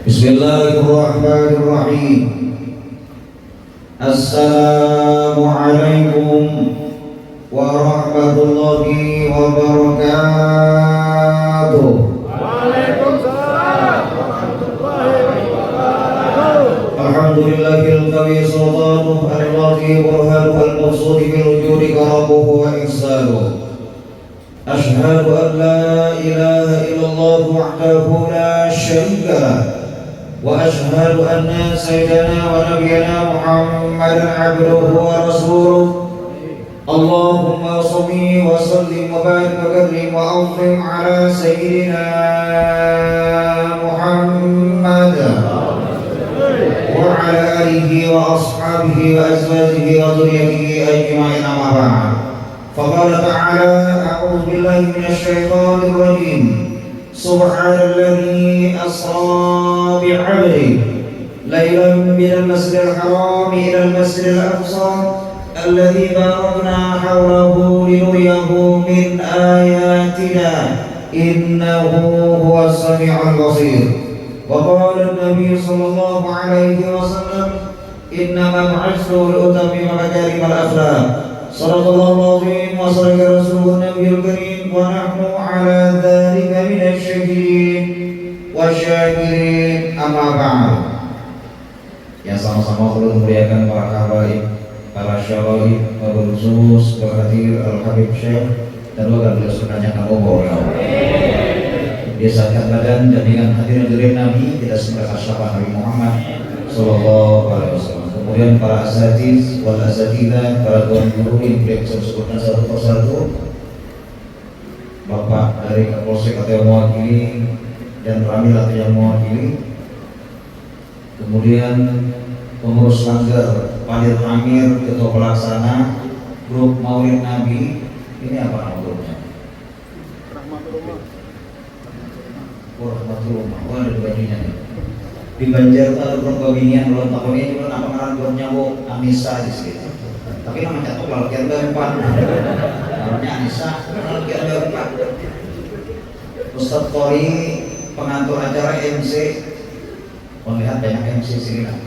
Bismillahirrahmanirrahim. Assalamualaikum warahmatullahi wabarakatuh. Waalaikumsalam warahmatullahi wabarakatuh. Alhamdulillahil qawi sultanuh al-waqi burhanu al-mabsudi bil wujudi karamuhu wa ihsanuh. Ashhadu an la ilaha illallah wahdahu la syarika lah. وأشهد أن سيدنا ونبينا محمدا عبده ورسوله اللهم صل وسلم وبارك وكرم وأنعم على سيدنا محمد وعلى آله وأصحابه وأزواجه وذريته أجمعين أما بعد فقال تعالى أعوذ بالله من الشيطان الرجيم سبحان الذي أسرى بعبده ليلا من المسجد الحرام إلى المسجد الأقصى الذي باركنا حوله لنريه من آياتنا إنه هو السميع البصير. وقال النبي صلى الله عليه وسلم إنما بعثت لأتمم مكارم الأخلاق. صدق الله العظيم وصدق رسوله النبي الكريم ونحن على ذلك من الشاهدين wasyakirin amma ba'd. Yang sama-sama perlu memuliakan para habaib, para syabaib, wabil khusus Al-Hadir Al-Habib Syekh dan wakil beliau sebenarnya kamu boleh. Biasakan badan dan dengan hadirin diri Nabi kita semoga syafaat Nabi Muhammad sallallahu alaihi wasallam. Kemudian para asatiz wal asatidah, para tuan guru yang beliau sebutkan satu persatu. Bapak dari Kapolsek atau yang mewakili dan Ramil atau yang mewakili, kemudian pengurus langgar, Padir Amir, ketua pelaksana grup Maulid Nabi. Ini apa nama grupnya? Rahmatullah. Oh, ada bajunya nih. Di Banjar itu ada grup Babinian, belum tahun ini juga nama ngaran grupnya Bu Anissa di sini. Tapi nama catok lalu kian berempat. Namanya Anissa, lalu kian berempat. Ustadz Qori pengatur acara MC, melihat banyak MC sini lah,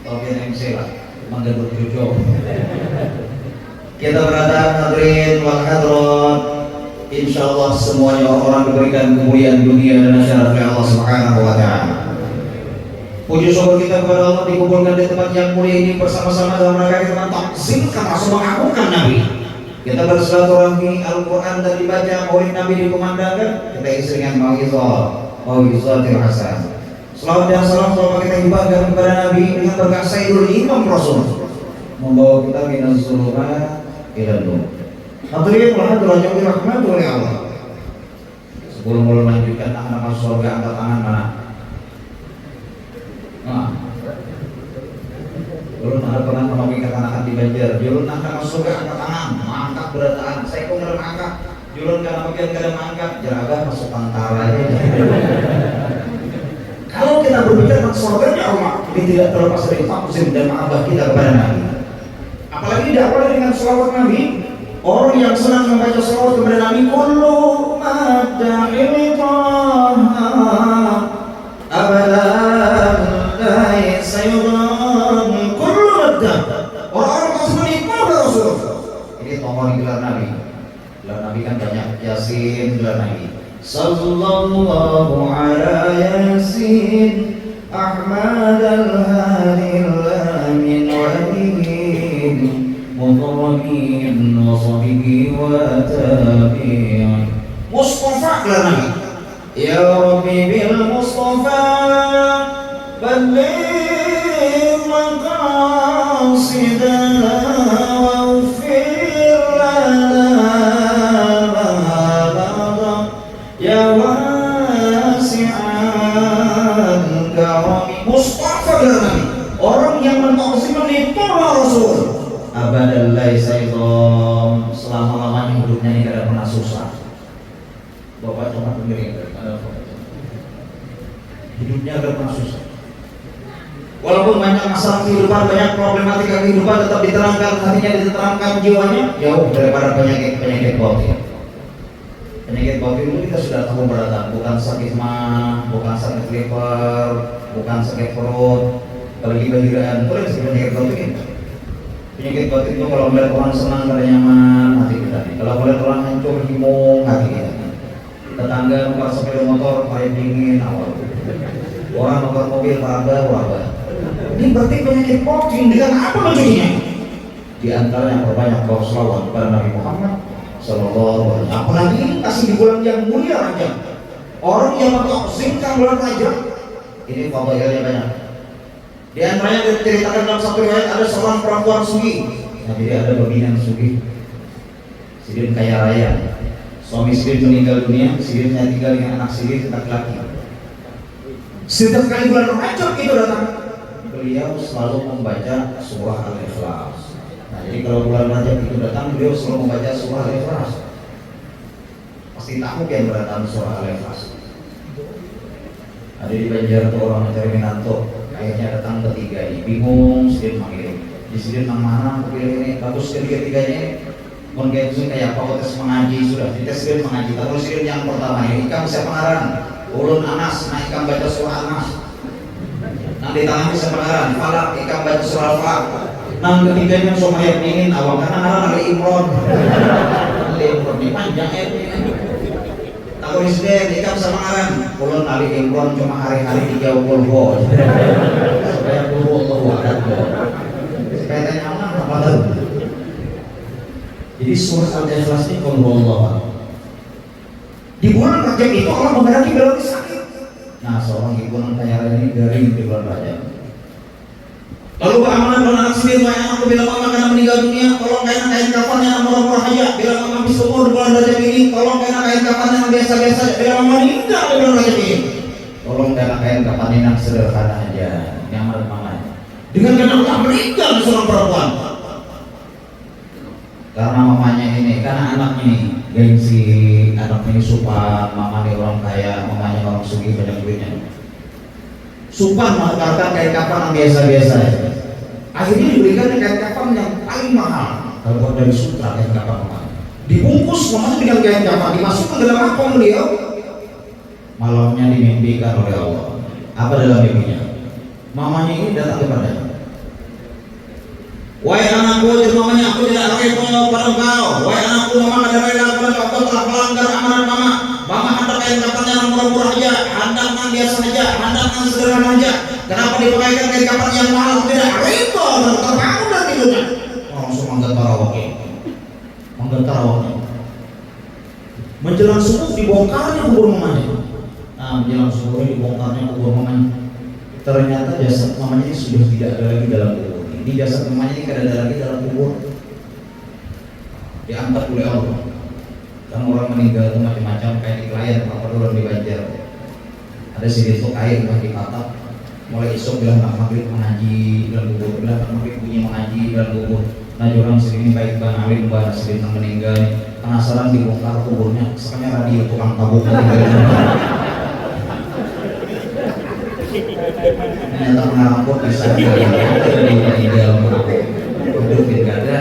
bagian MC lah, menggebut jojo. Kita berada hadirin wal hadirat, insyaallah semuanya orang diberikan kemuliaan dunia dan akhirat oleh Allah Subhanahu wa taala. Puji syukur kita kepada Allah dikumpulkan di tempat yang mulia ini bersama-sama dalam rangka kita takzim karena mengagungkan Nabi. Kita bersilaturahmi, Al-Quran dan dibaca, Maulid Nabi dikumandangkan, kita isi dengan mau'izatil hasanah. Selawat dan salam selama kita hibahkan kepada Nabi dengan berkah Sayyidul Imam Rasul, membawa kita minaz zulumat ila nur. Hadirin rahmatullah yang dirahmati oleh Allah. Sebelum melanjutkan anak-anak surga, angkat tangan mana? Nah, dulu nak pernah mengajar anak-anak di Banjar. Dulu nak masuk ke angkat tangan, angkat berataan. Saya kok dalam angkat. Dulu karena bagian dalam angkat, jeraga masuk tentara aja. Kalau kita berbicara tentang surganya Allah, ini tidak terlepas dari takzim dan mahabbah kita kepada Nabi. Apalagi diawali dengan selawat Nabi. Orang yang senang membaca selawat kepada Nabi, kullu mada'il taha abadan la sayudan kullu madda. Orang-orang tersebut kepada Rasulullah. Ini tokoh di gelar Nabi. Gelar Nabi kan banyak, Yasin gelar Nabi. Sallallahu ala Yasin Ahmad al-Hadi al-Amin wa alihin Mutarrakin wa sahbihi wa tabi'in. Mustafa gelar Nabi. Ya Rabbi bil Mustafa balligh maqasidana wa ufir lana andai saya belum selama-lamanya hidupnya ini tidak pernah susah. Bapak cuma sendiri hidupnya tidak pernah susah. Walaupun banyak masalah kehidupan, banyak problematika kehidupan, tetap diterangkan hatinya, diterangkan jiwanya, jauh daripada penyakit batin. Penyakit batin itu kita sudah tahu berdatang, bukan sakit mah, bukan sakit liver, bukan sakit perut, apalagi bahiran, itu yang penyakit batin. Penyakit batin itu kalau melihat orang senang, kada nyaman, hati kita. Kalau melihat orang hancur, himung, hati kita. Tetangga numpang sepeda motor, paling dingin, awal. Orang numpang mobil, wabah. Ini berarti penyakit batin. Dengan apa mencurinya? Di antaranya perbanyak berselawat kepada Nabi Muhammad Sallallahu Alaihi Wasallam. Apalagi ini kasih di bulan yang mulia Rajab. Orang yang mengazimkan bulan Rajab, ini fadilahnya banyak. Di antaranya diceritakan dalam satu riwayat ada seorang perempuan sugih. Nah, jadi ada bagian sugih. Sidin kaya raya. Suami Sidin meninggal dunia, Sidinnya tinggal dengan anak Sidin laki-laki. Setiap kali bulan Rajab itu datang, beliau selalu membaca surah Al-Ikhlas. Nah, jadi kalau bulan Rajab itu datang, beliau selalu membaca surah Al-Ikhlas. Pasti tahu yang berdatang surah Al-Ikhlas. Ada di Banjar tuh orang mencari Minanto. Akhirnya datang ketiga ini, bingung, Sidin manggil. Di Sidin nang mana aku pilih ini, bagus ketiga-tiganya ini. Menggensi kayak apa tes mengaji sudah, kita Sidin mengaji. Tapi Sidin yang pertama ini, ikam siapa ngaran? Ulun Anas, nah ikam baca surah Anas. Nah di tangannya siapa ngaran? Falak, ikam baca surah Falak. Nah ketiganya sama yang ingin awal karena ngaran Ali Imron. Ali Imron ini panjang ya. Takut Sidin, ikam sama ngaran. Ulun Ali Imron cuma hari-hari 30 volt. Supaya puluh ada. Supaya tanya aman apa tahu. Jadi surah Al-Ikhlas ini Allah. Di bulan Rajab itu Allah menghendaki beliau sakit. Nah, seorang ibu yang kaya raya ini dari di bulan Rajab. Lalu beramanat dengan anak sendiri, wahai anakku, bila mama kena meninggal dunia, tolong kain kafannya yang murah-murah aja. Bila mama habis umur di bulan Rajab ini, tolong kain kafannya yang biasa-biasa aja. Bila mama meninggal di bulan Rajab ini, tolong kain kafannya yang sederhana aja, nyaman mamanya. Dengan karena Allah meninggal seorang perempuan. Karena mamanya ini, karena anaknya ini gengsi, anaknya ini supan, mamanya orang kaya, mamanya orang sugih banyak duitnya. Supan menukarkan kain kafan yang biasa-biasa. Akhirnya diberikan kain kafan yang paling mahal. Kalau buat dari sutra kain kafan mahal. Dibungkus mamanya dengan kain kafan, dimasukkan ke dalam akong beliau. Malamnya dimimpikan oleh Allah. Apa dalam mimpinya? Mamanya ini datang kepadanya. Wahai anakku, mamanya aku tidak lagi pada engkau. Wahai anakku, mama ada rela kepada engkau telah melanggar amanat mama. Mama hendak kain kafannya yang murah-murah aja, hendak yang biasa aja, hendak yang sederhana aja. Kenapa dipakaikan kain kafan yang mahal? Tidak riba, terbangun dan tidurnya. Langsung menggentar awaknya. Menjelang subuh dibongkarnya kubur mamanya. Nah, menjelang subuh dibongkarnya kubur mamanya. Ternyata jasad mamanya ini sudah tidak ada lagi dalam kubur. Ini jasad mamanya ini tidak ada lagi dalam kubur. Diangkat oleh Allah. Kan orang meninggal itu macam-macam, kayak di klien apa dulu di Banjar. Ada situ kain bagi patah. Mulai esok bilang nak maghrib mengaji dalam kubur, bilang nak maghrib bunyi mengaji dalam kubur. Nah orang sini baik bang alim bang sini yang meninggal. Penasaran dibongkar kuburnya, sekarang radio tukang tabung. Ternyata pengalaman bisa meninggal hidup tidak ada.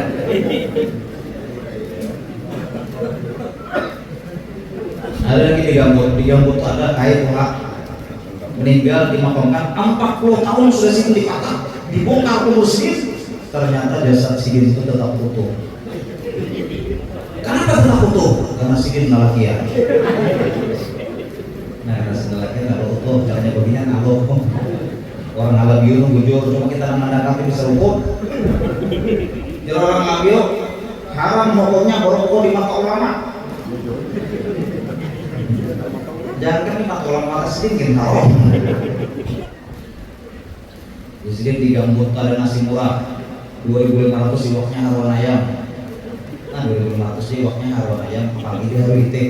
Ada lagi di Gambut ada kain orang meninggal dimakamkan 40 tahun sudah Sidin dipatah, dibongkar kubur Sidin, ternyata jasad Sidin itu tetap utuh. Kenapa tetap utuh? Karena Sidin nalakian. Nah, karena nalakian kalau utuh caranya begini ngalok. Orang ngalabiu bujur cuma kita menangkap bisa rukun. Jadi orang ngalabiu haram rokoknya merokok di mata ulama. Jangan kan di mata ulama Sidin haram. Di Sidin di Gambut ada nasi murah 2.500 siwaknya haruan ayam. Nah 2.500 siwaknya haruan ayam, pagi dia haru itik.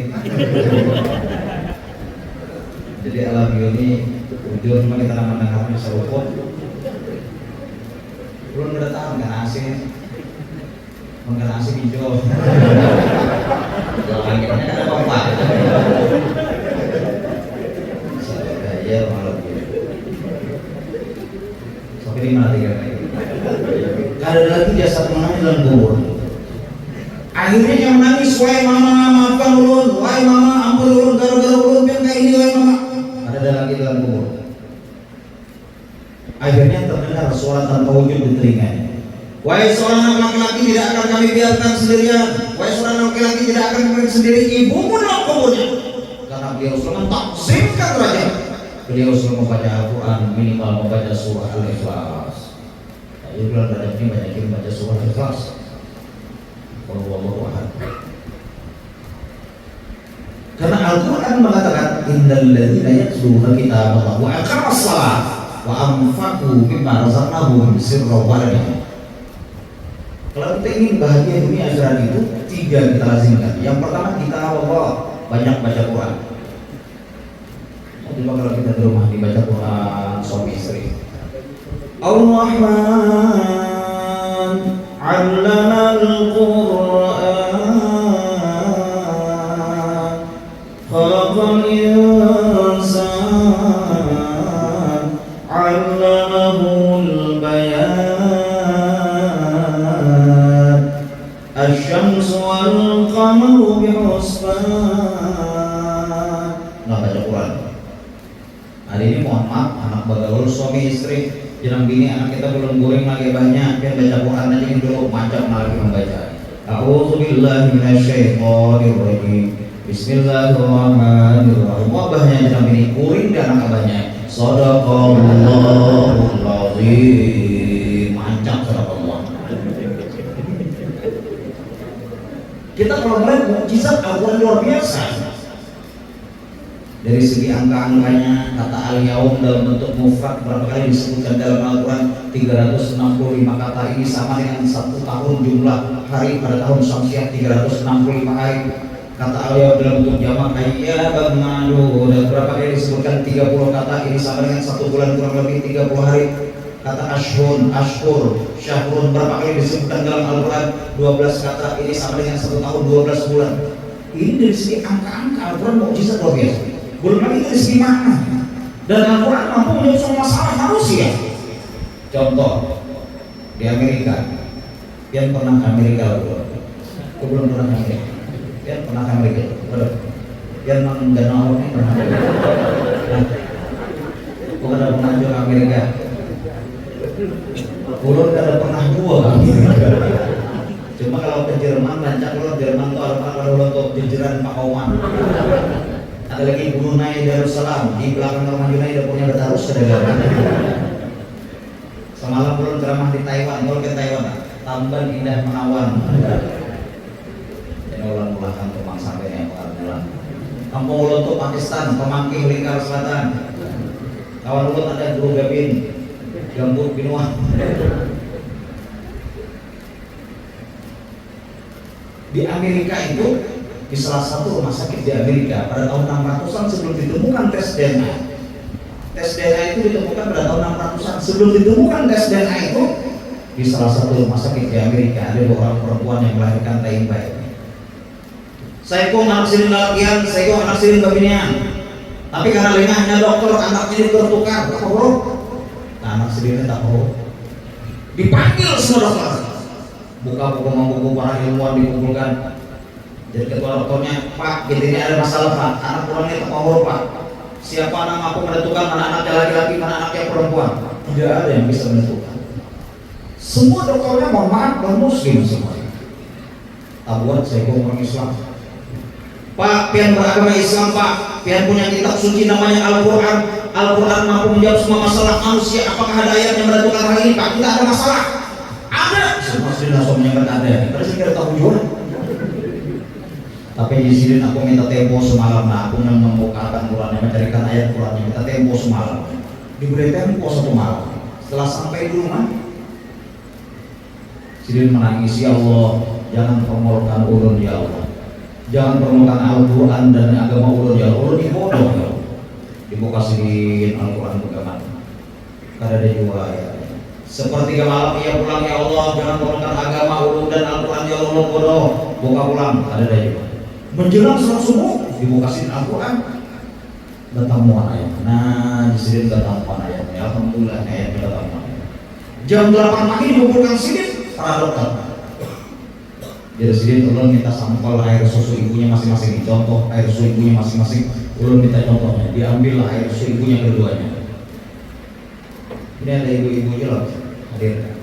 Jadi alamiah ini ujur cuma kita mendengarnya seruput. Belum ada tahan kan asin. mengenai nasi hijau. Kalau anginnya ada pompa. Saya malam ini. Sampai di mana tiga kali? Ada lagi jasad menangis dalam kubur. Akhirnya yang menangis, wahai mama maafkan ulun, wahai mama ampun ulun, gara-gara ulun yang kayak ini, wahai mama. Ada lagi dalam kubur. Akhirnya terdengar suara tanpa wujud di telinganya. Wahai seorang laki-laki, tidak akan kami biarkan sendirian. Wahai seorang laki-laki, tidak akan kami sendiri. Ibumu dalam kuburnya. Karena beliau sudah mentaksimkan raja. Beliau sudah membaca Al-Quran, minimal membaca surah Al-Ikhlas. Jadi bulan Rajab ini banyakin baca surah Al-Ikhlas. Wallahu a'lam. Karena Al-Quran mengatakan innal ladzina yatluna kitaballah wa aqamus shalah wa anfaqu mimma razaqnahum sirran wa alaniya. Kalau kita ingin bahagia dunia akhirat itu 3 kita lazimkan. Yang pertama kita Allah, banyak baca Quran. Coba kalau kita di rumah dibaca Quran suami istri. Ar-Rahman 'allama al-Qur'an khalaqal insan 'allamahul bayan asy-syamsu wal qamaru bihusban. Nah, baca Quran. Hari ini mohon maaf, anak bagaul suami istri bilang gini, anak kita belum goreng lagi banyak, biar baca Quran aja ini dulu, macam lagi membaca. A'udzubillahi minasyaitonir rajim. Bismillahirrahmanirrahim. Wabahnya bilang gini, kuring dan anak banyak. Shadaqallahul azim. Macam sadaqallah. Kita kalau melihat mukjizat Al-Quran luar biasa. Dari segi angka-angkanya, kata al-yaum dalam bentuk mufrad berapa kali disebutkan dalam Al-Quran? 365 kata. Ini sama dengan 1 tahun jumlah hari pada tahun Syamsiah 365 hari. Kata al-yaum dalam bentuk jamak ayyaban ma'dudat berapa kali disebutkan? 30 kata. Ini sama dengan 1 bulan kurang lebih 30 hari. Kata ashhur, syahrun berapa kali disebutkan dalam Al-Quran? 12 kata. Ini sama dengan 1 tahun 12 bulan. Ini dari segi angka-angka Al-Quran mukjizat luar biasa. Belum lagi dari segi makna. Dan Al-Quran mampu menjawab semua masalah manusia. Contoh di Amerika, yang pernah ke Amerika belum? Belum pernah ke Amerika. Yang pernah ke Amerika, belum? Yang mengenal ini pernah? Bukan ada pernah juga ke Amerika. Belum ada pernah gua ke Amerika. Cuma kalau ke Jerman, rancak kalau Jerman tuh ada kalau untuk jejeran Pak Oman. Ada lagi Brunei Darussalam, di belakang rumah Brunei ada punya Darus kedatangan. Semalam belum ceramah di Taiwan, kalau ke Taiwan, Tamban Indah Menawan. Ini ulang-ulangan Kemang sampai yang pengaruh. Kampung Uloto Pakistan, Pemangking Lingkar Selatan. Kawan Ulut ada Guru Gabin, Gambut Binuah. Di Amerika itu, di salah satu rumah sakit di Amerika pada tahun 600-an sebelum ditemukan tes DNA. Tes DNA itu ditemukan pada tahun 600-an. Sebelum ditemukan tes DNA itu, di salah satu rumah sakit di Amerika ada 2 orang perempuan yang melahirkan taing bayi. Saya kok anak sini latihan, saya kok anak sini babinian. Tapi karena lengahnya dokter, anak ini bertukar, tak huruf. Anak sendiri tak huruf. Dipanggil semua dokter. Buka buku para ilmuwan dikumpulkan. Jadi ketua dokternya, Pak, ini ada masalah Pak, anak kurangnya tepat huruf Pak. Siapa anak mampu menentukan mana anaknya laki-laki, mana anaknya perempuan? Tidak ada yang bisa menentukan. Semua dokternya mohon maaf, non-muslim semua. Tabuan saya orang Islam. Pak, pian beragama Islam Pak, pian punya kitab suci namanya Al-Quran. Al-Quran mampu menjawab semua masalah manusia. Apakah ada ayat yang menentukan hal ini Pak? Tidak ada masalah. Ada. Semua sudah menyebut ada. Pada saya kira tahu juga. Tapi di sini aku minta tempo semalam, nah aku membukakan Qurannya, mencarikan ayat Qurannya, minta tempo semalam. Diberi tempo 1 malam. Setelah sampai di rumah, Sidin menangis, ya Allah, jangan permulukan ulun ya Allah, jangan permulukan Al-Quran dan agama ulun ya Allah, ulun ini bodoh ya Allah. Dibuka Sidin Al-Quran bagaimana? Karena ada 2 ayat. Sepertiga malam ia pulang, ya Allah jangan turunkan agama, ulum dan Al-Quran, ya Allah bodoh, buka pulang, ada dari menjelang sholat subuh dibukasin Al-Quran, datang muan ayat. Nah di sini datang muan ayat, ya alhamdulillah ayat datang muan. Jam 8 pagi dikumpulkan sidin para dokter. Jadi sidin ulun minta sampel air susu ibunya masing-masing, contoh air susu ibunya masing-masing, ulun minta contohnya, diambil air susu ibunya keduanya. Ini ada ibu-ibu juga hadir,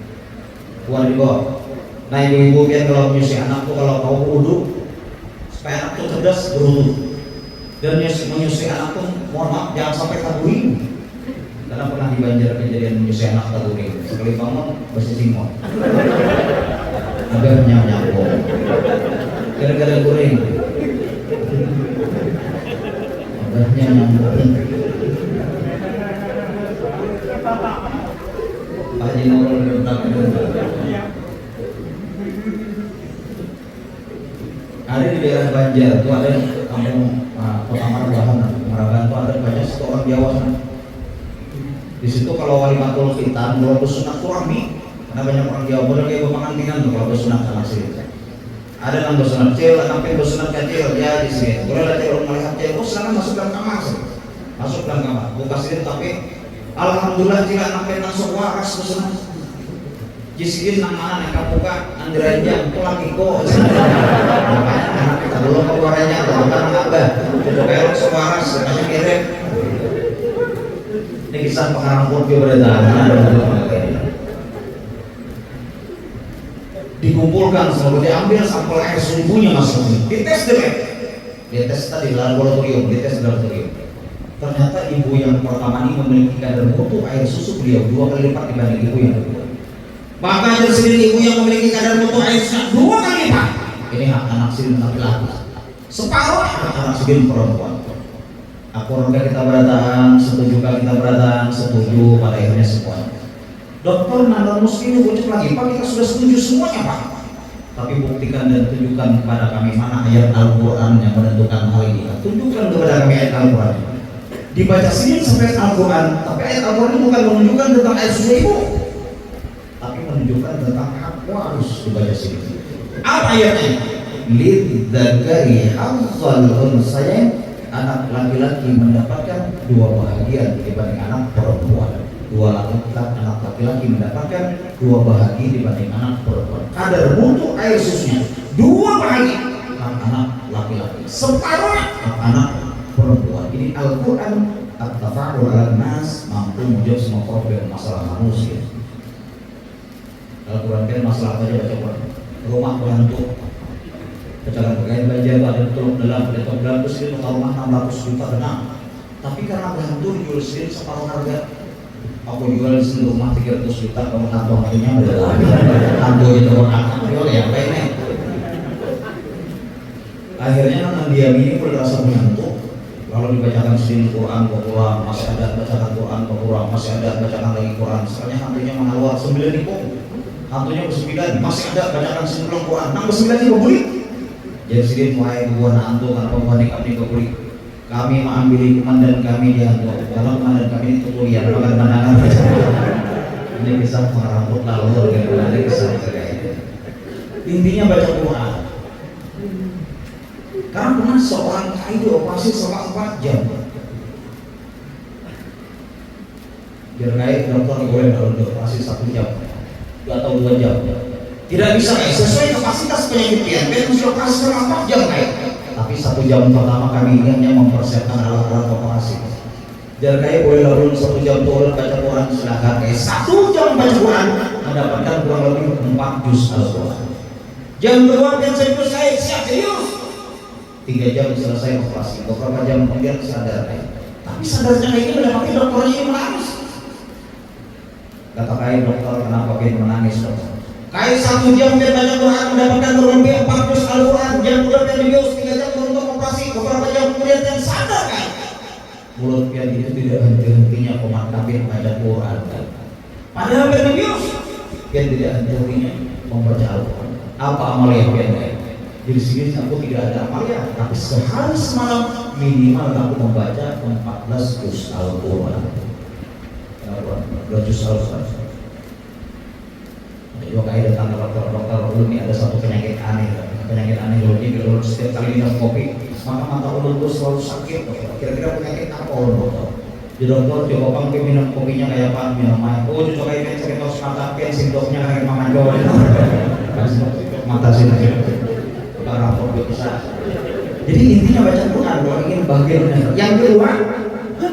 puan di bawah. Nah ibu-ibu biar kalau menyusui anak tuh, kalau kau wudhu supaya anak tuh cerdas berwudhu, dan menyusui anak tuh mohon maaf jangan sampai taburi, karena pernah di Banjar kejadian menyusui anak taburi, sekali bangun bersih simon, agak nyamuk, gara-gara goreng, agaknya nyamuk. Pak Haji Nurul ada di daerah Banjar tuh, ada kampung Kota Marabahan tuh ada banyak satu orang Jawa sana. Di situ kalau wali matul khitan kalau bersunat tuh rame, karena banyak orang Jawa. Boleh kayak pemantinan tuh kalau bersunat sama sini. Ada yang bersunat kecil, sampai bersunat kecil ya di sini. Boleh ada orang melihat kecil, oh silakan masuk dalam kamar, masuk dalam kamar. Buka sini tapi alhamdulillah jika sampai masuk waras bersunat. Jisikin nama anak kapuka Andrejang pulang iko makanya anak kita belum keluarnya atau bukan abah itu belok sewaras kasih kirim ini kisah pengarang pun dikumpulkan selalu diambil sampel air subuhnya masuk dites deh, dites tadi laboratorium, dites laboratorium. Ternyata ibu yang pertama ini memiliki kadar mutu air susu beliau 2 kali lipat dibanding ibu yang kedua. Maka dari sendiri ibu yang memiliki kadar mutu air 2 kali lipat. Ini anak sidin laki-laki, separuh anak sidin perempuan. Apakah kita berataan, setujukah kita berataan, setuju pada akhirnya semua. Dokter Nandal Muslim ucap lagi, Pak kita sudah setuju semuanya Pak. Tapi buktikan dan tunjukkan kepada kami mana ayat Al-Quran yang menentukan hal ini. Tunjukkan kepada kami ayat Al-Quran. Dibaca sini sampai Al-Quran, tapi ayat Al-Quran itu bukan menunjukkan tentang air susu ibu, tapi menunjukkan tentang hak waris. Dibaca sini. Apa ayatnya? Lidzakari hadzal unsayain, anak laki-laki mendapatkan 2 bahagian dibanding anak perempuan. 2 anak laki-laki mendapatkan 2 bahagia dibanding anak perempuan. Kadar mutu air susunya 2 bahagia anak laki-laki, separuh anak perempuan. Ini Al-Quran at-tafa'ul al-nas, mampu menjawab semua problem masalah manusia. Al-Quran kan masalah apa aja, baca Quran. Rumah berhantu, bacakan pegawai Banjar ada teluk dalam, ada teluk dalam, terus dia rumah 600 juta tenang. Tapi karena berhantu dijual sendiri separuh harga. Aku jual di sini rumah 300 juta, kalau kantong hatinya udah lagi. Kantong itu orang jual ya, apa ini? Akhirnya kan dia ini berasa mengantuk. Kalau dibacakan sendiri Quran berkurang, masih ada bacakan Quran berkurang, masih ada bacakan lagi Quran. Sekarang hantunya mengeluar 9.000, hantunya bersembilan, masih ada bacakan sendiri Quran, nambah 9.000 beli. Jadi sendiri mulai buat hantu karena pembanding kami kebeli. Kami mengambil komandan kami di hantu, kalau komandan kami itu kuliah, bahkan pandangan. Ini bisa mengarangkut lalu dengan kisah kayak intinya baca Quran. Karena pernah seorang KI dioperasi selama 4 jam. Biar KI dokter boleh dioperasi 1 jam atau 2 jam. Tidak bisa KI sesuai kapasitas penyakit dia. Dia harus dioperasi selama 4 jam KI. Tapi 1 jam pertama kami ini hanya mempersiapkan alat-alat operasi. Biar KI boleh lalu 1 jam turun baca Quran, silakan KI 1 jam baca Quran mendapatkan kurang lebih 4 juz Al-Quran. Jam kedua dan serius KI siap serius. 3 jam selesai operasi, beberapa jam kemudian sadar tapi sadarnya ini mendapati dokternya ini menangis. Kata Kai, dokter kenapa Kai menangis dokter? Kai 1 jam dia baca Quran mendapatkan kurang lebih 4 juz Al-Quran. Jam kedua dia dibius 3 jam untuk operasi, beberapa jam kemudian dia sadar Kai. Mulut pian itu tidak henti-hentinya komat kami membaca Quran kan. Padahal dia dibius, pian tidak henti-hentinya membaca Al-Quran. Apa amalia pian Kai? Jadi sini aku tidak ada amalia, tapi sehari semalam minimal aku membaca 14 juz Al-Quran. 14 juz Al-Quran. Jadi kayak datang ke dokter dulu nih ada satu penyakit aneh loh. Jadi kalau setiap kali minum kopi maka mata ulut gue selalu sakit. Kira-kira penyakit apa dokter? Di dokter coba bang minum kopinya kayak apa? Minum air. Oh coba kayak sakit mata simptomnya kayak mama Jo. Mata sini. Bukan rapor bisa. Jadi intinya baca Quran kalau ingin bahagia. Yang kedua,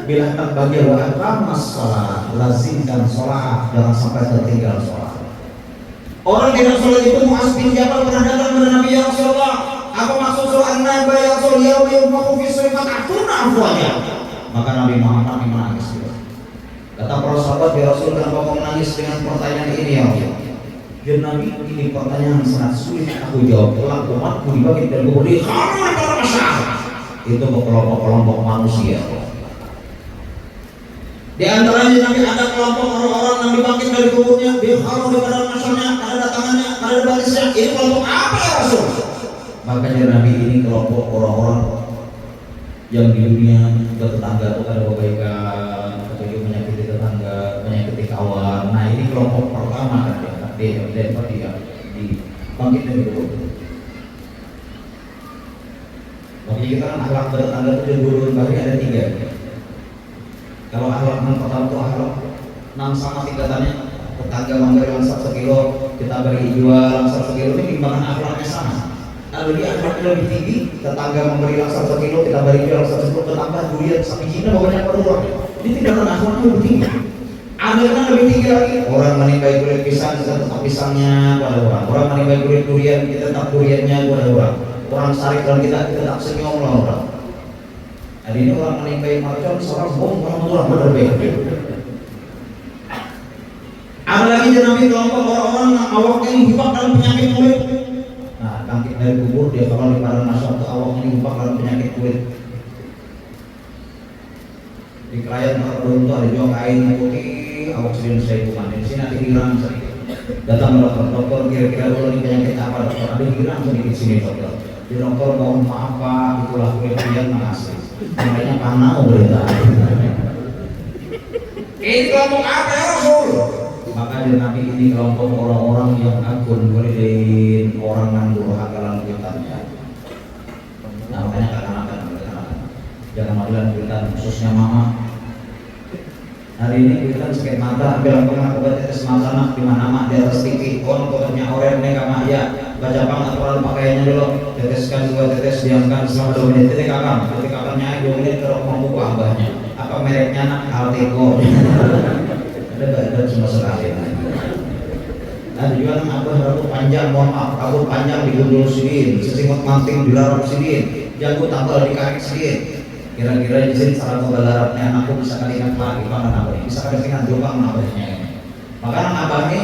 bila hendak bahagia wa aqamas shalah, lazimkan sholat, jangan sampai tertinggal sholat. Orang tidak sholat itu Mu'adz bin Jabal pernah datang kepada Nabi, ya Rasulullah, apa maksud sholat Nabi ya Rasulullah yaumahu fi sifat aftuna afwajah. Maka Nabi Muhammad menangis. Kata para sahabat, ya Rasul, kenapa kau menangis dengan pertanyaan ini ya Allah? Ya Nabi, ini pertanyaan sangat sulit aku jawab. Kelak umatku dibagi dan kubur di khamar para masyarakat. Itu kelompok-kelompok manusia. Di antaranya Nabi ada kelompok orang-orang yang dibangkit dari kuburnya, dia kalau di padang masyarnya, ada datangannya, ada barisnya. Ini kelompok apa ya Rasul? Makanya Nabi ini kelompok orang-orang yang di dunia bertetangga itu ada kebaikan, atau menyakiti tetangga, menyakiti kawan. Nah ini kelompok pertama kan dia dibangkit dari kubur. Makanya kita kan akhlak bertetangga itu dua bagi ada 3. Kalau akhlak yang pertama itu akhlak 6 sama tingkatannya. Tetangga memberi langsat 1 kilo, kita beri jual langsat 1 kilo, ini timbangan akhlaknya sama. Kalau dia akhlaknya lebih tinggi, tetangga memberi langsat 1 kilo, kita beri jual langsat 1 kilo, tetangga durian sapi Cina pokoknya per orang. Ini timbangan akhlaknya lebih tinggi. Akhlaknya lebih tinggi lagi. Orang menimbai kulit pisang, kita tetap pisangnya pada orang. Orang menimbai kulit durian, kita tetap duriannya pada orang. Orang sarik dan kita tetap senyum lah orang. Hari ini orang menimbai mercon, seorang bom, orang berbeda. Ada lagi Nabi kelompok orang-orang yang awaknya dihibak dalam penyakit kulit. Nah, bangkit dari kubur dia kalau di padang mahsyar itu awaknya dihibak dalam penyakit kulit. Di kelayan tertentu itu ada juga kain putih, awak sedang seibukan. Di sini nanti hilang sedikit. Datang dokter, kira-kira kalau ini penyakit apa dokter? Ada hilang sedikit sini dokter. Di dokter mohon maaf pak, itulah kulit kalian mengasih. Makanya panau berita. Ini kelompok apa ya Rasul? Maka di Nabi ini kelompok orang-orang yang akun muridin, orang yang durhaka dalam kuitannya. Nah makanya katakan jangan magelan kuitan, khususnya mama. Hari ini kuitan sakit mata, ambil pernah obat tetes mata nak di mana mak di atas TV, kotornya oren nih kama ya. Baca pang aturan pakaiannya dulu, teteskan 2 tetes, diamkan selama 2 menit. Ketika kapannya 2 menit terus mampu abahnya. Apa mereknya nak? Altego. Ada cuma sekali. Nah juga nak abah rambut panjang, mohon maaf, rambut panjang digundul sedikit, sesimut manting dilarang sedikit, jago tambal dikarik sedikit. Kira-kira di sini salah satu balarapnya anakku bisa kalian lagi pangan apa ini? Bisa kalian lubang abahnya ini. Maka anak abahnya,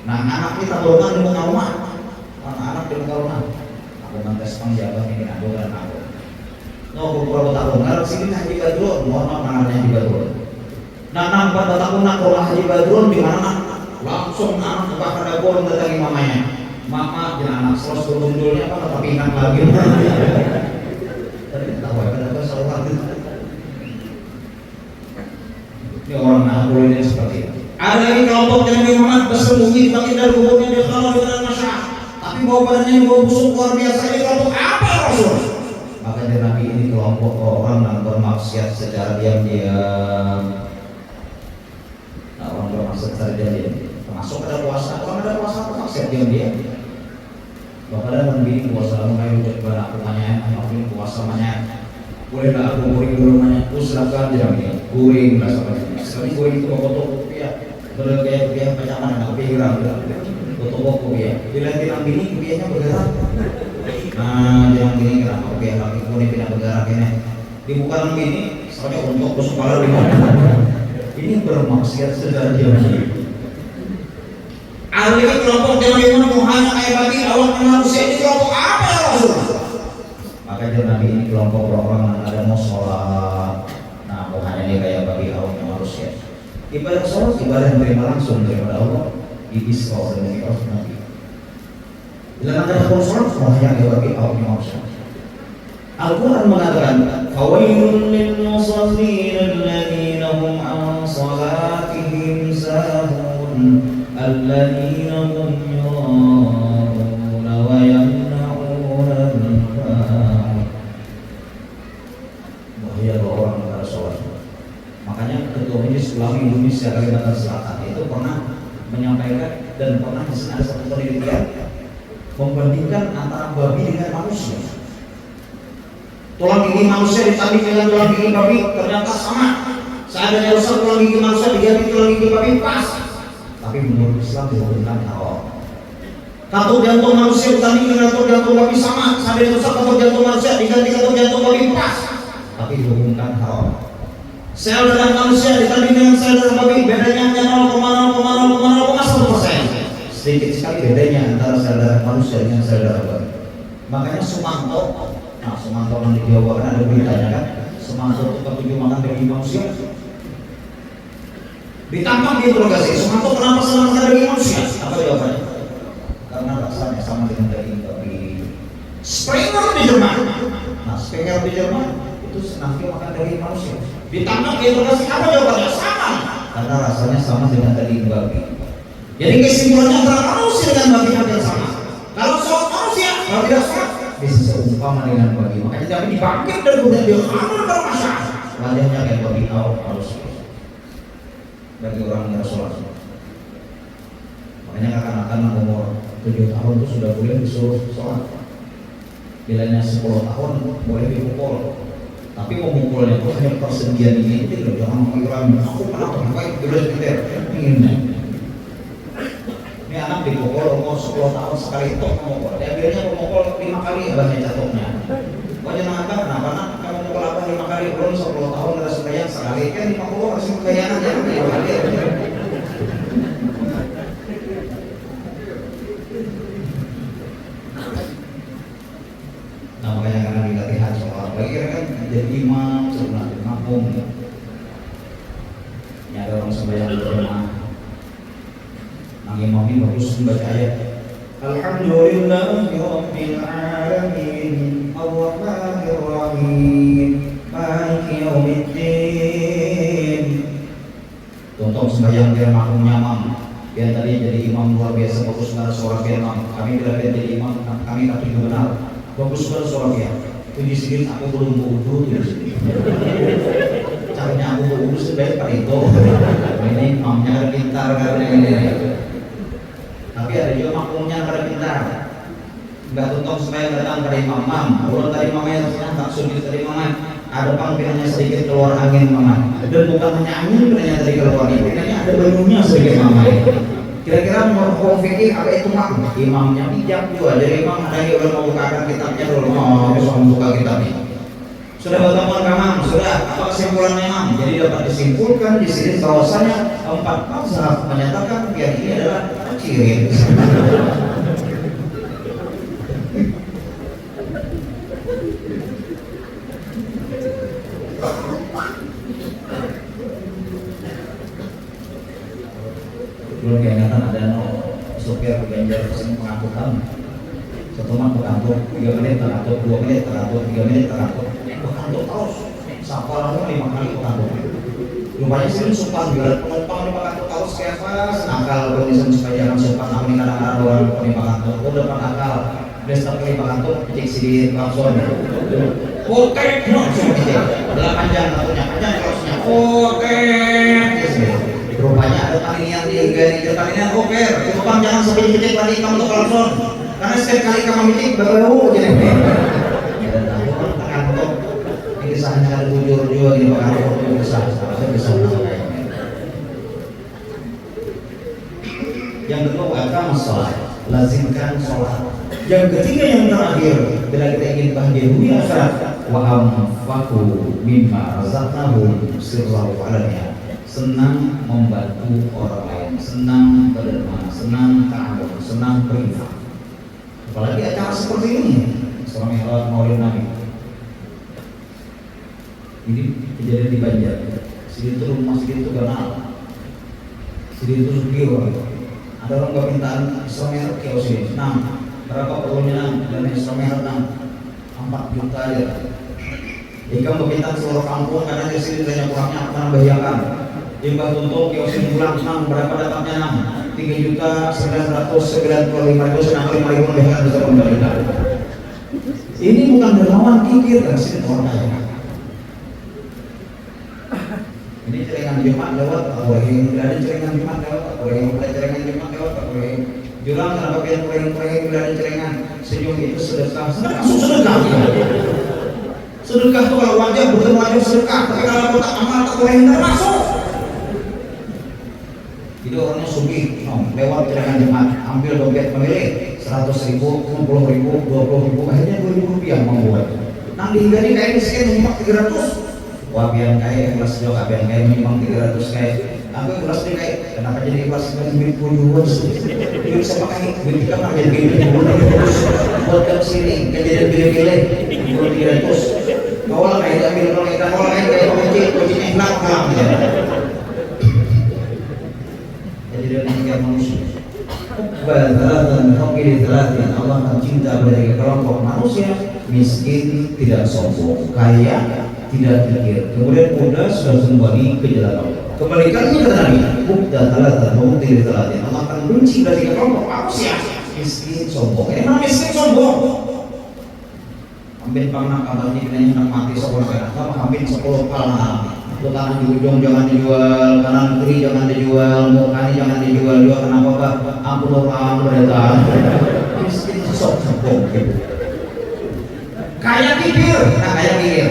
nah anak kita lubang di muka rumah. Anak-anak di muka rumah aku mantas pangjabat ini aku dan aku pura-pura tahun ngarep sini Haji Badrun, mohon maaf namanya Haji Badrun. Nah nampak datang nak rumah Haji Badrun di mana nak? Langsung anak ke bakar dapur datangi mamanya. Mama jangan anak selos tundulnya apa tapi ingat lagi. Tadi tahu ada salah itu. Ini orang nakul ini seperti itu. Ada lagi kelompok Nabi Muhammad bersembunyi bangkit dari kuburnya di khalal dengan masyarakat. Tapi bawa badannya bawa busuk luar biasa. Ini kelompok apa ya Rasul? Maka Nabi ini kelompok orang yang bermaksiat secara diam-diam. Nah orang bermaksiat secara diam-diam. Termasuk ada puasa. Kalau ada puasa bermaksiat diam-diam. Bapak ada begini puasa. Kamu kayak ucap kepada aku banyak. Aku ini puasa banyak. Boleh nggak aku guring dulu banyak? Silakan diam-diam. Guring lah sama dia. Sekali guring itu foto rupiah. Kalau kayak rupiah banyak mana? Aku pikiran. Foto rupiah. Dilihatin ambini rupiahnya bergerak. Nah, yang ini kenapa biar lagi kuning tidak bergerak ini? Dibuka lagi ini, soalnya untuk busuk kepala di mana? Ini bermaksiat secara diam-diam. Ahli kelompok yang mau hanya kayak bagi awak manusia ini kelompok apa ya Rasul? Maka Nabi ini kelompok orang yang ada mau sholat. Nah, mau hanya ini kayak bagi awak manusia. Ibadah sholat ibadah yang terima langsung daripada Allah. Ibis kalau dengan Mi'raj Nabi. Bila ada sholat semuanya bagi awak manusia. Al-Quran mengatakan, "Fawailun lil musallin alladziina hum 'an shalatihim sahun." الذين هم يراءون ويمنعون الماعون. Bahaya kalau orang nggak sholat. Makanya Ketua Majelis Ulama Indonesia Kalimantan Selatan itu pernah menyampaikan dan pernah di sana ada satu penelitian membandingkan antara babi dengan manusia. Tulang gigi manusia ditanding dengan tulang gigi babi ternyata sama. Seadanya rusak tulang gigi manusia diganti tulang gigi babi pas. Tapi menurut Islam dihukumkan haram. Kantong jantung manusia ditanding dengan kantong jantung babi sama. Seadanya rusak kantong jantung manusia diganti kantong jantung babi pas. Tapi dihukumkan haram. Sel darah manusia ditanding dengan sel darah babi bedanya hanya 0,0,0,0,1%. Sedikit sekali bedanya antara sel darah manusia dengan sel darah babi. Makanya Sumanto, nah Sumanto yang di Jawa kan ada beritanya kan, Sumanto itu ketujuh makan daging manusia. Ditangkap diinterogasi, Sumanto kenapa senang makan daging manusia? Apa jawabannya? Karena rasanya sama dengan daging babi. Springer di Jerman, nah Springer di Jerman itu senang makan daging manusia. Ditangkap diinterogasi, apa jawabannya? Sama, karena rasanya sama dengan daging babi. Jadi kesimpulannya antara manusia dengan babi hampir sama. Kalau soal manusia, kalau tidak sama, bisa seumpama dengan babi. Makanya jangan dibangkit dan kemudian dia hamil bermasalah. Wajahnya kayak babi harus bagi orang yang sholat. Makanya akan umur 7 tahun itu sudah boleh disuruh sholat. Bilanya 10 tahun boleh dipukul. Tapi memukulnya itu hanya persendian ini, tidak jangan mengira aku kenapa baik boleh kita ini. Ini anak dipukul umur 10 tahun sekali itu memukul. Dia akhirnya memukul 5 kali abahnya jatuhnya. Wajah nakal kenapa nak kamu memukul abah 5 kali belum 10 tahun ada sembahyang sekali kan 50 harus sembahyang aja 5 kali. Nah makanya karena latihan sholat bagi kan jadi imam sunnah di kampung. Ini ada orang sembahyang berjamaah. Imam ini bagus membaca ayat Alhamdulillahi Rabbil Alamin Ar-Rahmanir Rahim Maliki Yaumiddin. Contoh sembahyang biar makmumnya imam. Yang tadi jadi imam luar biasa bagus pada suara imam. Kami bila jadi imam, kami kaki benar bagus pada suara dia. Itu di sini aku belum berwudu di sini. Caranya aku berwudu sebaik Pak itu. Ini imamnya pintar karena ini. Tapi ada juga makmumnya pada pintar. Enggak tuntung supaya datang pada imam. Kalau tadi mamanya tak sujud tadi mamanya ada pangpinannya sedikit keluar angin mamanya. Dan bukan hanya angin pinanya tadi keluar ini, pinanya ada banyunya sedikit mamanya. Kira-kira menurut fikih apa itu makmum? Imamnya bijak juga. Dari imam ada yang mau bukakan kitabnya dulu. Bisa membuka kitabnya. Sudah bertemuan kamang, sudah apa kesimpulannya imam? Jadi dapat disimpulkan di sini bahwasanya 4 mazhab menyatakan yang ini adalah ciri. Belum keingetan ada sopir Ganjar pesen pengangkutan. Satu mak mengantuk 3 menit terantuk, 2 menit terantuk, 3 menit terantuk. Mengantuk terus. Sampai lama 5 kali mengantuk. Rupanya sih sumpah bila penumpang di mengantuk terus kayak pas akal kondisi supaya jangan sumpah namun kadang-kadang orang penumpang mengantuk. Udah mengantuk. Udah setiap kali mengantuk cek sidir langsung. Oke, langsung cek. 8 jam satunya, panjang terusnya. Oke. Rupanya ada talian di garis talian oke. Penumpang jangan sampai cek lagi kamu tuh langsung. Karena setiap kali kamu meeting berbau jadi dan aku kan untuk ini kisahnya ada bujur juga di bakal itu besar bisa yang kedua agama sholat lazimkan sholat. Yang ketiga yang terakhir bila kita ingin bahagia dunia akhirat wa anfaqu mimma razaqnahum sirran wa alaniya. Senang membantu orang lain, senang berderma, senang ta'awun, senang berinfak. Apalagi acara seperti ini, Isra Mi'raj Maulid Nabi. Ini kejadian di Banjar. Sini itu rumah sini itu ganal. Sini itu sugih. Ada orang permintaan Isra Mi'raj ke sini. Senang. Berapa perlunya dan Isra Mi'raj 4 juta aja. Jika meminta seluruh kampung karena di sini banyak kurangnya akan membahayakan. Jika tuntuk ke sini pulang senang berapa dapatnya 3.995.000 senang 5.000 lebih kan bisa kembalikan. Ini bukan dermawan kikir dan sini orang kaya. Ini celengan Jumat lewat, tak boleh. Ada celengan Jumat lewat, tak boleh. Ada celengan Jumat lewat, tak boleh. Jurang kenapa kalian kurang-kurang bila ada celengan? Senyum itu sedekah. Sedekah. Sedekah itu kalau wajib bukan wajib sedekah, tapi kalau kotak amal tak boleh termasuk. Jadi orangnya sugih, lewat celengan Jumat, ambil dompet pemilih 100.000, 50.000, 20.000, akhirnya 2.000 rupiah membuat. Nang dihindari kayak miskin minimal 300. Wah biar kaya ikhlas juga, biar kaya minimal 300 kaya. Aku ikhlas nih kaya, kenapa jadi ikhlas dengan duit puluhan? Duit bisa pakai duit kita mah jadi gini, buat ke sini, kejadian pilih-pilih, 300. Kau lah kayak ambil kalau kita kau lah kayak kuncinya hilang hilang. Kejadian ini yang manusia. Balatan fakir telatin, Allah akan cinta pada kelompok manusia miskin tidak sombong, kaya tidak kikir, kemudian muda sudah kembali ke jalan Allah. Kebalikannya kata Nabi, bukta talatan, fakir telatin, Allah akan benci dari kelompok manusia miskin sombong. Ini mana miskin sombong? Ambil panah kabarnya kenanya nak mati sekolah kaya, sama ambil 10 panah. Tangan di ujung jangan dijual, kanan kiri jangan dijual, muka ini jangan dijual. Jual kenapa Pak? Ampun orang berdatang. Miskin sombong gitu. Kaya kikir, nah kaya kikir.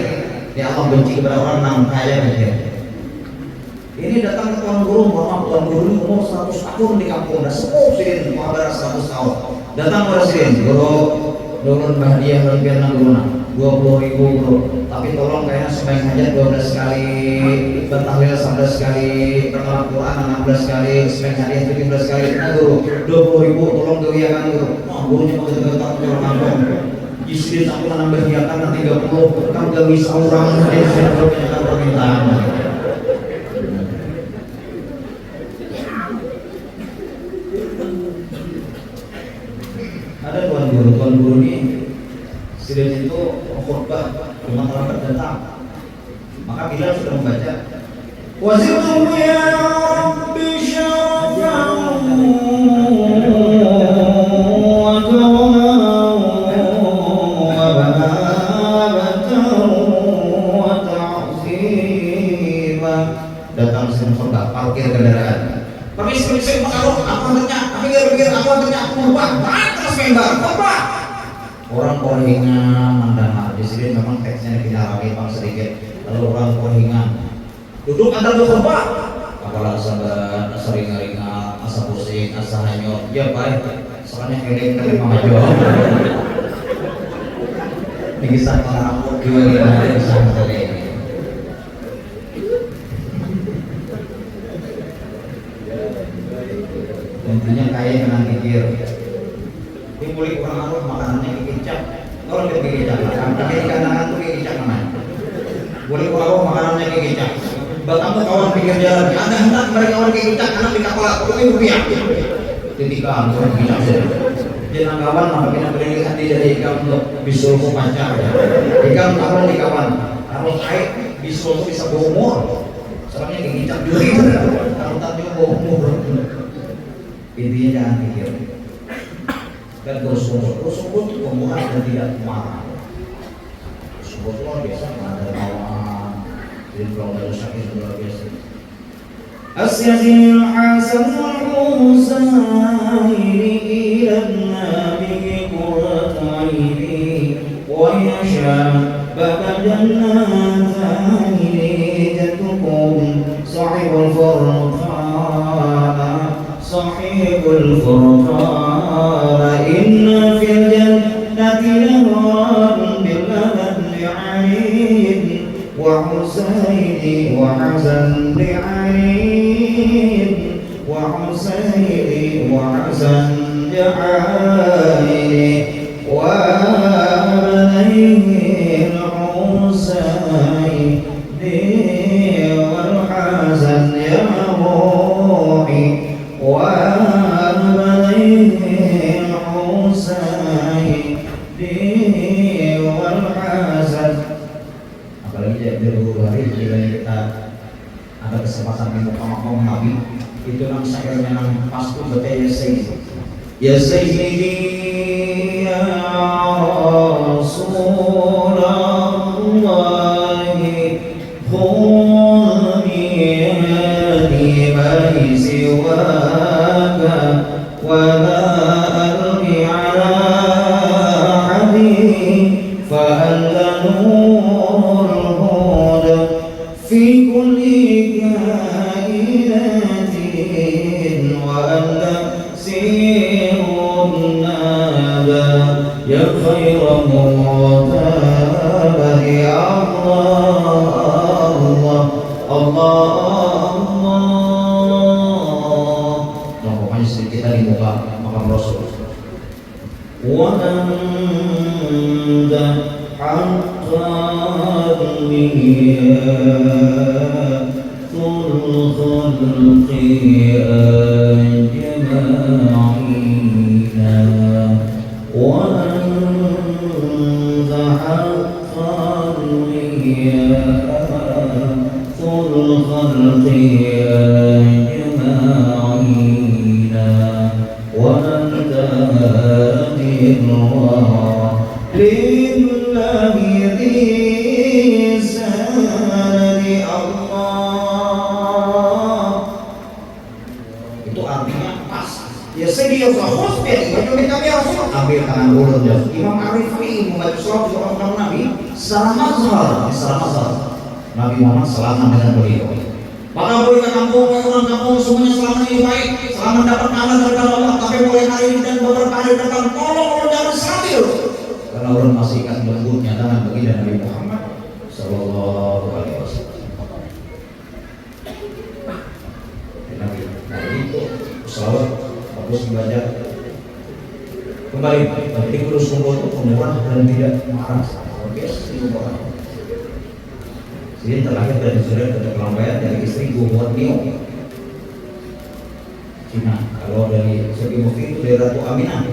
Ya Allah benci kepada orang yang kaya kikir. Ini datang ke tuan guru, mohon tuan guru ini umur 100 tahun di kampung, dah sepuh sih, muhadarah 100 tahun. Datang ke sini, guru, turun hadiah berlebihan nang guru 20.000 bro, tapi tolong kayaknya sembahyang hajat 12 kali, bertahlil 11 kali, berqira'at Quran 16 kali, sembahyang hadiah 17 kali. Nah guru, 20.000 tolong doakan guru. Wah gurunya mau tetap orang kampung. Istri aku menambah hiakan 30, kan gak bisa orang yang saya berbanyak permintaan. Ada tuan guru ini sudah itu khutbah cuma terlambat datang, maka Bilal sudah membaca wazirtu ya Rabbi syafa'u wa karamu wa bahabatan wa ta'zima. Datang sini khutbah, parkir kendaraan. Permisi, aku antarnya, aku antarnya, aku lupa, terus member, khutbah. Orang Koringan mandana di sini memang teksnya dikenalami bang sedikit. Lalu orang Koringan duduk anda berkhutbah, apalah sabar, asa ringan-ringan, asa pusing, asa hanyut. Ya baik, soalnya keling mama jual. Ini kisah pengalaman gimana kisah keling. Intinya kaya dengan kikir. Ini boleh kurang aruh makanannya kicap. Kalau kita kicap, pakai ikan tangan tuh kicap namanya. Boleh kurang aruh makanannya kicap. Batamu kawan pinggir jalan, ada hendak mereka kawan kicap, anak di kapal, tapi rupiah. Ketika kawan kicap saja. Jangan kawan, maka kita beri hati dari ikan untuk bisul pacar. Ikan kawan di kawan, kalau air bisul bisa berumur. Soalnya kicap juga. Kalau tadi berumur. Intinya jangan pikir. Dan bersungguh itu pemurah dan tidak marah. Bersungguh itu luar biasa, ada kawan, jadi kalau ada sakit luar biasa. Asyadil hasan al-husaini ilanna bihi qurrataini wa yasha baba jannataini jatukum sahibul furqan sahibul furqan. إن في الجنة نهرا باللبن لعلي وحسين وحسن لعلي وحسين وحسن لعلي وابنيه الحسين والحسن يا روحي وابنيه apalagi dari 2 hari jika kita ada kesempatan untuk ngomong Nabi itu nang syairnya nang pas tuh bete ya sayyidi ya Rasulullah khudni yadi man siwaka wa la alqi ala hadi fa anta nurul huda fi kulli kainatin wa anta sirun nada ya khairan mu'tabar ya Allah Allah nah pokoknya sedikit di muka makam Rasul wa anta haqqan niyatul khalqi ajma'ina wa anta haqqan niyatul khalqi ajma'ina wa anta lillahi rizani Allah. Itu artinya pas. Ya sedia sahus ya, itu kami harus ambil tangan ulun ya. Imam Arifi membaca surah Nabi secara mazhar. Nabi Muhammad selama dengan beliau. Maka boleh ke kampung, orang kampung semuanya selama ini baik, selama dapat amal dari Allah. Tapi mulai hari ini dan beberapa hari datang, tolong jangan sambil. Karena orang masih ikat lembutnya tangan baginda Nabi Muhammad Sallallahu Alaihi Wasallam. Nabi itu selawat bagus dibaca. Kembali, tapi kurus kumpul itu pemurah dan tidak marah. Biasa itu orang. Jadi terakhir dari surat ada kelambayan dari istri buat Nio Cina. Kalau dari segi mufti itu dari Ratu Aminah.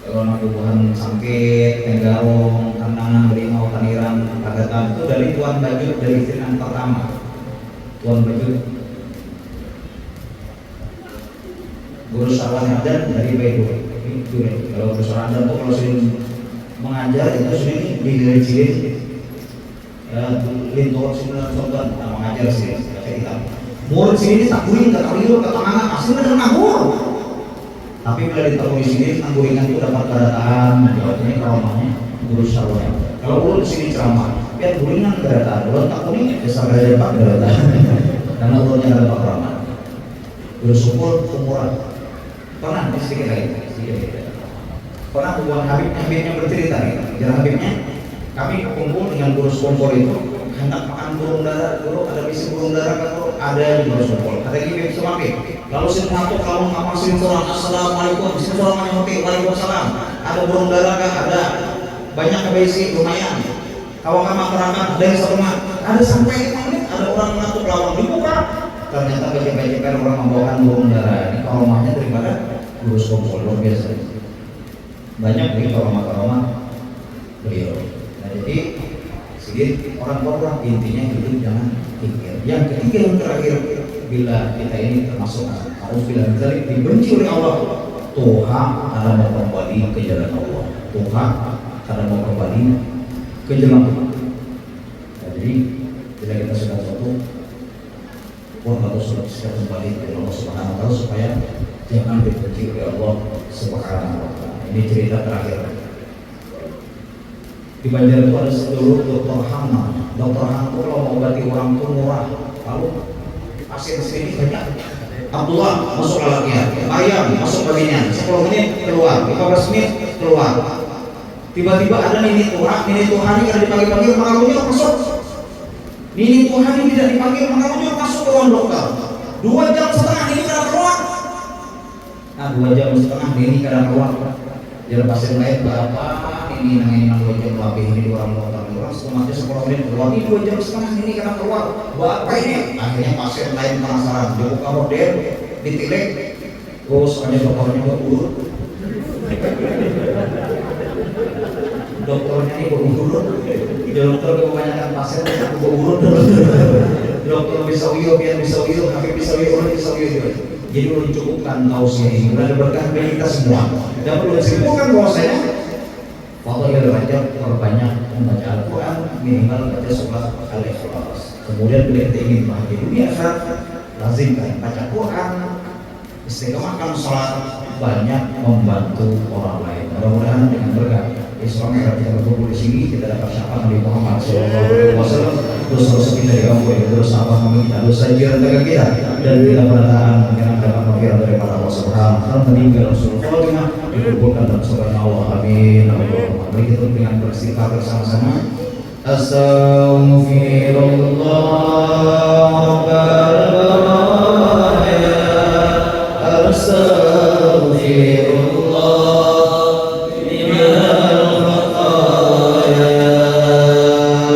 Kalau nak bubuhan sangkit, tenggarong, tantangan, berimau, taniran, tagatan itu dari Tuan Baju dari istri yang pertama. Tuan Baju guru sahabat ajar dari Baidu. Kalau guru sahabat ajar itu kalau sering mengajar itu sering digerincin. Lintor sebenarnya contoh mengajar sih kita murid sini tak kuring tak kaliru tak tangan aslinya dengan ngabur tapi bila ditaruh di sini angguringan itu dapat kedataan jawabnya keramahnya guru sarwaya kalau guru di sini ceramah biar guringan kedataan kalau tak kuning bisa belajar pak kedataan karena gurunya ada pak ramah guru syukur umuran pernah sedikit pernah hubungan Habibnya bercerita nih jalan Habibnya kami kumpul dengan guru kompor itu hendak makan burung dara, guru ada bisi burung dara kan guru ada di guru kompor ada di bim semakin lalu si mengatuk kalau ngamal si surah assalamualaikum si surah menyampaikan waalaikumsalam ada burung dara kan ada banyak bisi lumayan kalau nggak masyarakat dari rumah ada sampai 5 menit ada orang mengatuk lawang dibuka ternyata baca-baca orang membawakan burung dara ini karomahnya daripada guru kompor luar biasa banyak dari karomah beliau. Jadi sedikit orang intinya hidup jangan pikir. Yang ketiga yang terakhir bila kita ini termasuk harus bila kita dibenci oleh Allah Tuhan karena mau kembali ke jalan Allah Tuhan karena mau kembali ke jalan Allah. Jadi bila kita sudah satu pun harus sudah kembali ke Allah Subhanahu Wa Taala supaya jangan dibenci oleh Allah Subhanahu Wa Taala. Ini cerita terakhir. Di Banjar itu ada sedulur Dr. Hama. Dr. Hama itu kalau mengobati orang itu murah. Lalu pasien sini banyak. Abdullah masuk alatnya, Maryam masuk baginya. 10 menit keluar, 15 menit keluar. Tiba-tiba ada Nini Tuhani ada dipanggil-panggil mengalunya masuk. Nini Tuhani tidak dipanggil mengalunya masuk ke ruang dokter. 2 jam setengah Nini kadang keluar. Nah 2 jam setengah Nini kadang keluar. Jadi pasien lain berapa? Ini namanya 2 jam lebih ini di orang setelahnya 10 menit keluar ini 2 jam setengah ini karena keluar buat apa ini akhirnya pasien lain penasaran dia buka model ditilik terus ada dokternya berurut dokternya ini berurut dokter kebanyakan pasien berurut dokter bisa uyuh, biar bisa uyuh, hakim bisa uyuh, orang bisa uyuh. Jadi ulun cukupkan tausiah ini, berada berkah bagi kita semua. Dan perlu disebutkan bahwasanya Fadhil Rajab perbanyak membaca Al-Quran minimal baca surat Al-Ikhlas. Kemudian bila kita ingin bahagia dunia akhirat, lazimkan baca Quran, istiqomahkan sholat, banyak membantu orang lain. Mudah-mudahan dengan berkah Islam yang kita berkumpul di sini kita dapat syafaat Nabi Muhammad SAW. Dosa-dosa kita diampuni, dosa apa kami kita, dosa jiran dagang kita, dan kita berataan mengenang dapat maghfirah daripada Allah Subhanahu wa taala. Meninggal Rasulullah dikumpulkan dalam surga Allah. Amin. Mari kita dengan beristighfar bersama-sama. Astaghfirullah, astaghfirullah, minal khataya,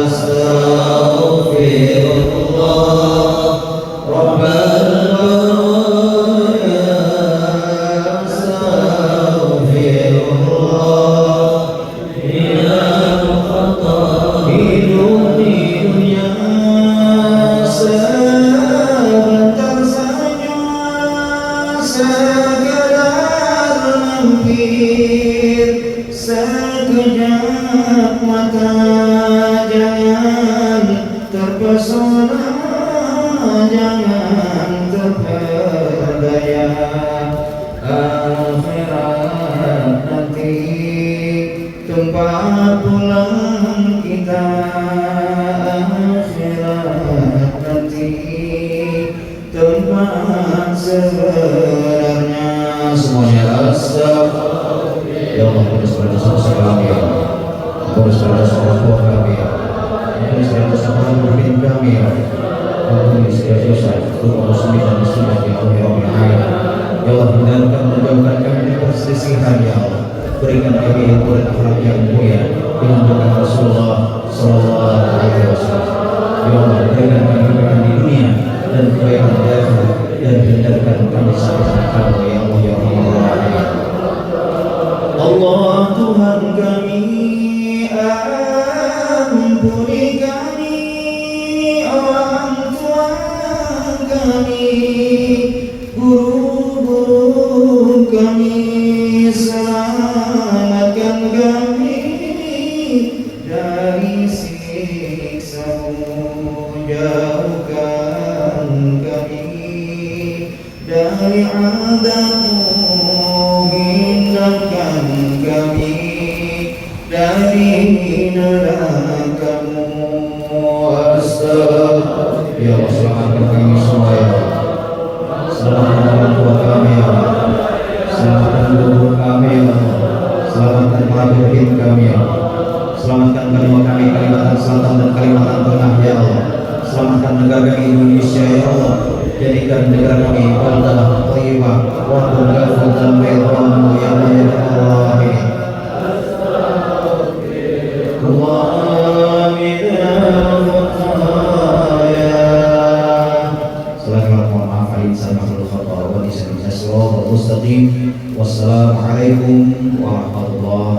astaghfirullah, rabbal baraya, astaghfirullah, minal khataya. Hidup di dunia sebentar saja, sekedar mampir sekejap mata, jangan terpesona, jangan terperdaya. Akhirat nanti tempat pulang kita, akhirat nanti tempat sebenarnya. Semuanya astagfirullah. Ya Allah, kudus pada dosa kami, ya Allah. Kudus pada dosa orang tua kami, ya Allah. Kudus pada dosa orang pemimpin kami, ya Allah. Kudus pada dosa seluruh muslimin dan muslimat, ya Allah, ya Rabbal alamin. Ya Allah, hindarkan dan jauhkan kami dari perselisihan, ya Allah. Berikan kami ilmu dan akhlak yang mulia dengan doa Rasulullah Sallallahu Alaihi Wasallam. Ya Allah, berikan kami kebaikan di dunia dan kebaikan di akhirat, dan hindarkan kami sampai kamu, ya Allah, ya Rabbal alamin. Allah Tuhan kami, ampuni kami, orang tua kami, guru-guru kami, selamatkan kami dari siksa-Mu, jauhkan kami dari azab-Mu, hindarkan kami dari neraka-Mu. Astagfirullah. Ya Allah, selamatkan kami semua, ya Allah. Selamatkan orang tua kami, ya Allah. Selamatkan guru kami, ya Allah. Selamatkan para pemimpin kami, ya Allah. Selamatkan Kalimantan kami, Kalimantan Selatan dan Kalimantan Tengah, ya Allah. Selamatkan negara kami Indonesia, ya Allah. Jadikan negara kami baldah thayyibah wa qurratan ridwan, ya Allah, ya Rabbal alamin. Allah minal khataya. Assalamualaikum warahmatullahi wabarakatuh. Wassalamualaikum warahmatullahi